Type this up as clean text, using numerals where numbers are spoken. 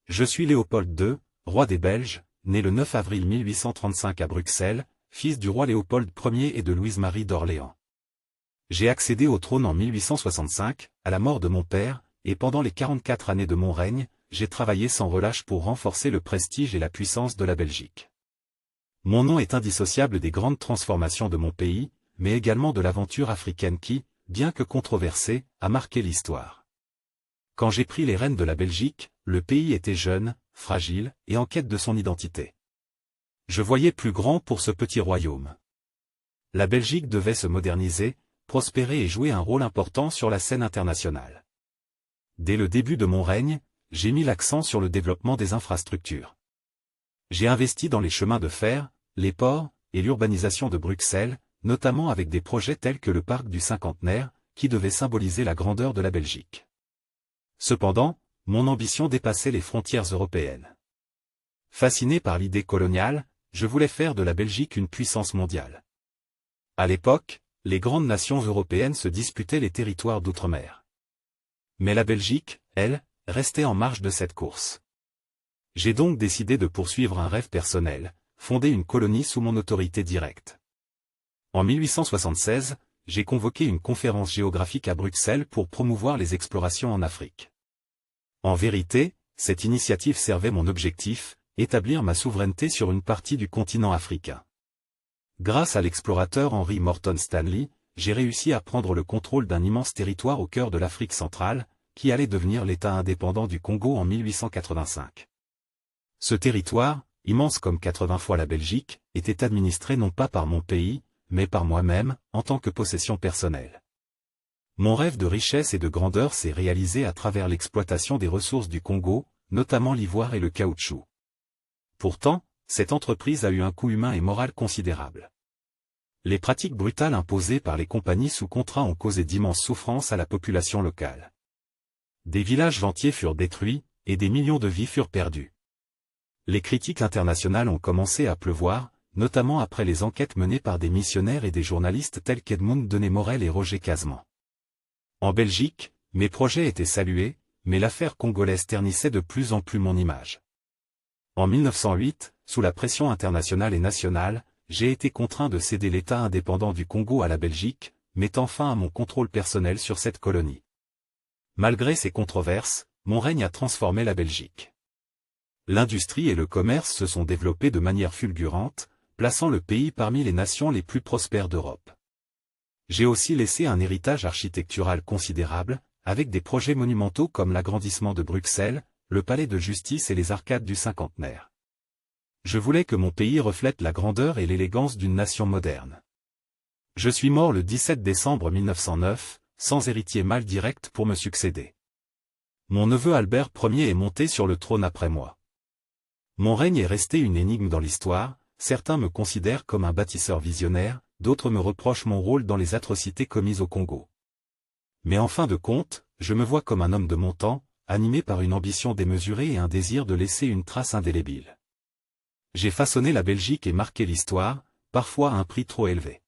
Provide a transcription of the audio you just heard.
Je suis Léopold II, roi des Belges, né le 9 avril 1835 à Bruxelles, fils du roi Léopold Ier et de Louise-Marie d'Orléans. J'ai accédé au trône en 1865, à la mort de mon père, et pendant les 44 années de mon règne, j'ai travaillé sans relâche pour renforcer le prestige et la puissance de la Belgique. Mon nom est indissociable des grandes transformations de mon pays, mais également de l'aventure africaine qui, bien que controversée, a marqué l'histoire. Quand j'ai pris les rênes de la Belgique, le pays était jeune, fragile, et en quête de son identité. Je voyais plus grand pour ce petit royaume. La Belgique devait se moderniser, prospérer et jouer un rôle important sur la scène internationale. Dès le début de mon règne, j'ai mis l'accent sur le développement des infrastructures. J'ai investi dans les chemins de fer, les ports, et l'urbanisation de Bruxelles, notamment avec des projets tels que le parc du Cinquantenaire, qui devait symboliser la grandeur de la Belgique. Cependant, mon ambition dépassait les frontières européennes. Fasciné par l'idée coloniale, je voulais faire de la Belgique une puissance mondiale. À l'époque, les grandes nations européennes se disputaient les territoires d'outre-mer. Mais la Belgique, elle, restait en marge de cette course. J'ai donc décidé de poursuivre un rêve personnel, fonder une colonie sous mon autorité directe. En 1876, j'ai convoqué une conférence géographique à Bruxelles pour promouvoir les explorations en Afrique. En vérité, cette initiative servait mon objectif, établir ma souveraineté sur une partie du continent africain. Grâce à l'explorateur Henry Morton Stanley, j'ai réussi à prendre le contrôle d'un immense territoire au cœur de l'Afrique centrale, qui allait devenir l'État indépendant du Congo en 1885. Ce territoire, immense comme 80 fois la Belgique, était administré non pas par mon pays, mais par moi-même, en tant que possession personnelle. Mon rêve de richesse et de grandeur s'est réalisé à travers l'exploitation des ressources du Congo, notamment l'ivoire et le caoutchouc. Pourtant, cette entreprise a eu un coût humain et moral considérable. Les pratiques brutales imposées par les compagnies sous contrat ont causé d'immenses souffrances à la population locale. Des villages entiers furent détruits, et des millions de vies furent perdues. Les critiques internationales ont commencé à pleuvoir, notamment après les enquêtes menées par des missionnaires et des journalistes tels qu'Edmond Denis-Morel et Roger Casement. En Belgique, mes projets étaient salués, mais l'affaire congolaise ternissait de plus en plus mon image. En 1908, sous la pression internationale et nationale, j'ai été contraint de céder l'État indépendant du Congo à la Belgique, mettant fin à mon contrôle personnel sur cette colonie. Malgré ces controverses, mon règne a transformé la Belgique. L'industrie et le commerce se sont développés de manière fulgurante, plaçant le pays parmi les nations les plus prospères d'Europe. J'ai aussi laissé un héritage architectural considérable, avec des projets monumentaux comme l'agrandissement de Bruxelles, le palais de justice et les arcades du Cinquantenaire. Je voulais que mon pays reflète la grandeur et l'élégance d'une nation moderne. Je suis mort le 17 décembre 1909, sans héritier mâle direct pour me succéder. Mon neveu Albert Ier est monté sur le trône après moi. Mon règne est resté une énigme dans l'histoire, certains me considèrent comme un bâtisseur visionnaire, d'autres me reprochent mon rôle dans les atrocités commises au Congo. Mais en fin de compte, je me vois comme un homme de mon temps, animé par une ambition démesurée et un désir de laisser une trace indélébile. J'ai façonné la Belgique et marqué l'histoire, parfois à un prix trop élevé.